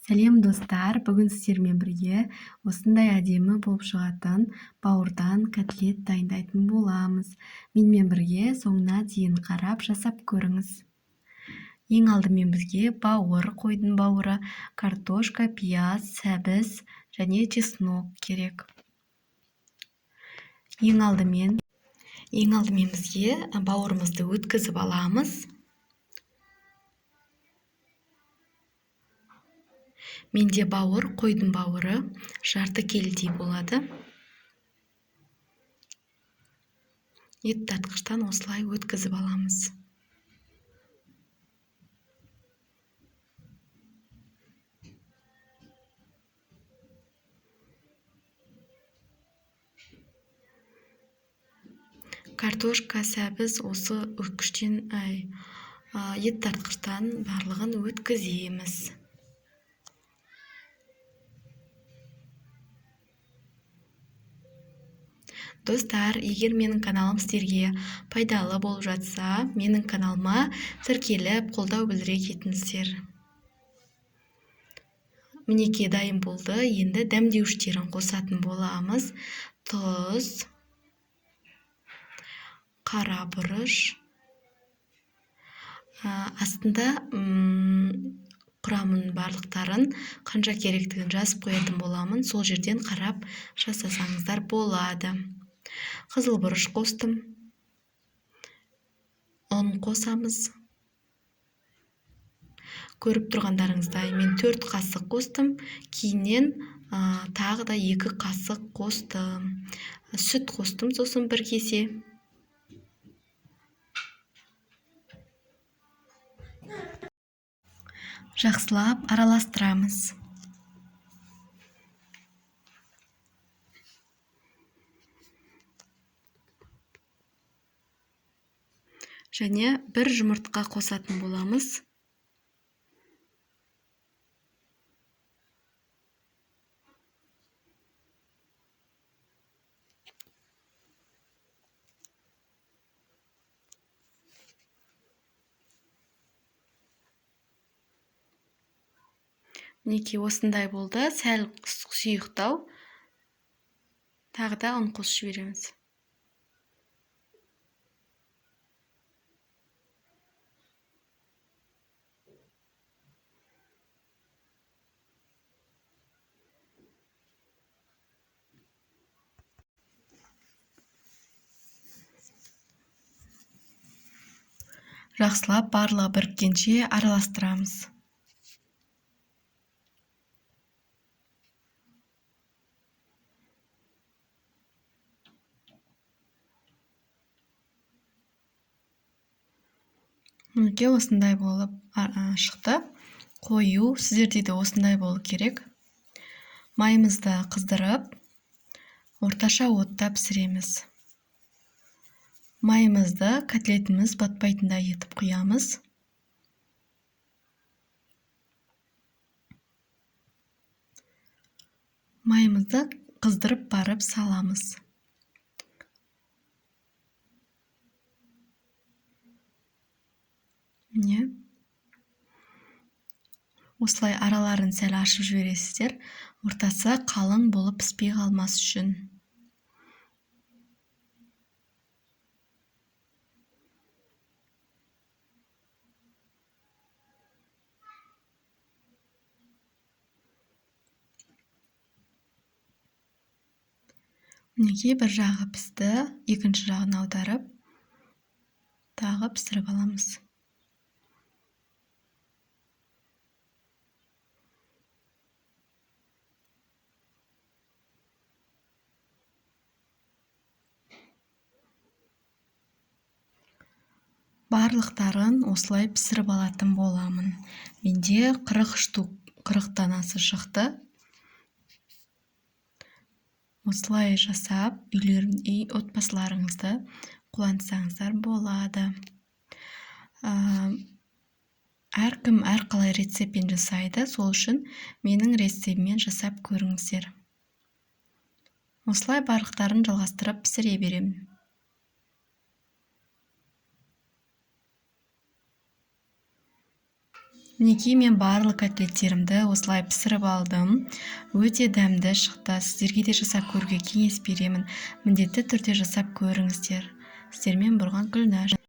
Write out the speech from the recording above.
Сәлем достар, бүгін сіздермен бірге осындай әдемі болып шығатын бауырдан котлет дайындайтын боламыз. Менімен бірге соңына дейін қарап жасап көріңіз. Ең алдымен бізге бауыр, қойдың бауыры, картошка, пияз, сәбіз және чеснок керек. Ең алдымен бізге бауырымызды өткізіп аламыз. Менде бауыр, қойдың бауыры жарты келідей болады. Ет тартқыштан осылай өткізіп аламыз. Картошка, сәбіз осы ет тартқыштан барлығын өткіземіз. Достар, егер менің каналым сіздерге пайдалы болып жатса, менің каналыма тіркеліп, қолдау білдіре кетіңіздер. Мінекей дайын болды. Енді дәмдеуіштерін қосатын боламыз. Тұз, қара бұрыш. Астында құрамын барлықтарын қанша керектігін жазып қоятын боламын. Сол жерден қарап жасасаңыздар болады. Қызыл бұрыш қостым. Ұн қосамыз. Көріп тұрғандарыңыздай мен 4 қасық қостым. Кейіннен тағы да 2 қасық қостым. Сүт қостым, сосын 1 кесе. Жақсылап араластырамыз. Және 1 жұмыртқа қосатын боламыз. Мінекей осындай болды, сәл сұйықтау. Тағы да ұн қосып жібереміз. Жақсылап барлығы біріккенше араластырамыз. Мінекей осындай болып шықты. Қою, сіздерде де осындай болу керек. Майымызды қыздырып, орташа отта пісіреміз. Майымызды котлетіміз батпайтындай етіп құямыз. Майымызды қыздырып барып саламыз. Міне. Осылай араларын сәл ашып жібересіздер. Ортасы қалың болып піспей қалмас үшін. Мінекей бір жағы пісті, екінші жағын аударып, тағы пісіріп аламыз. Барлықтарын осылай пісіріп алатын боламын. Менде 40 данасы шықты. Осылай жасап, отбасыларыңызды қуантсаңыздар болады. Әркім әрқалай рецептпен жасайды, сол үшін менің рецептіммен жасап көріңіздер. Осылай барлықтарын жалғастырып пісіре беремін. Мінекей мен барлық котлеттерімді осылай пісіріп алдым. Өте дәмді шықты. Сіздерге де жасап көруге кеңес беремін. Міндетті түрде жасап көріңіздер. Сіздермен Бұрған Гүлнәр.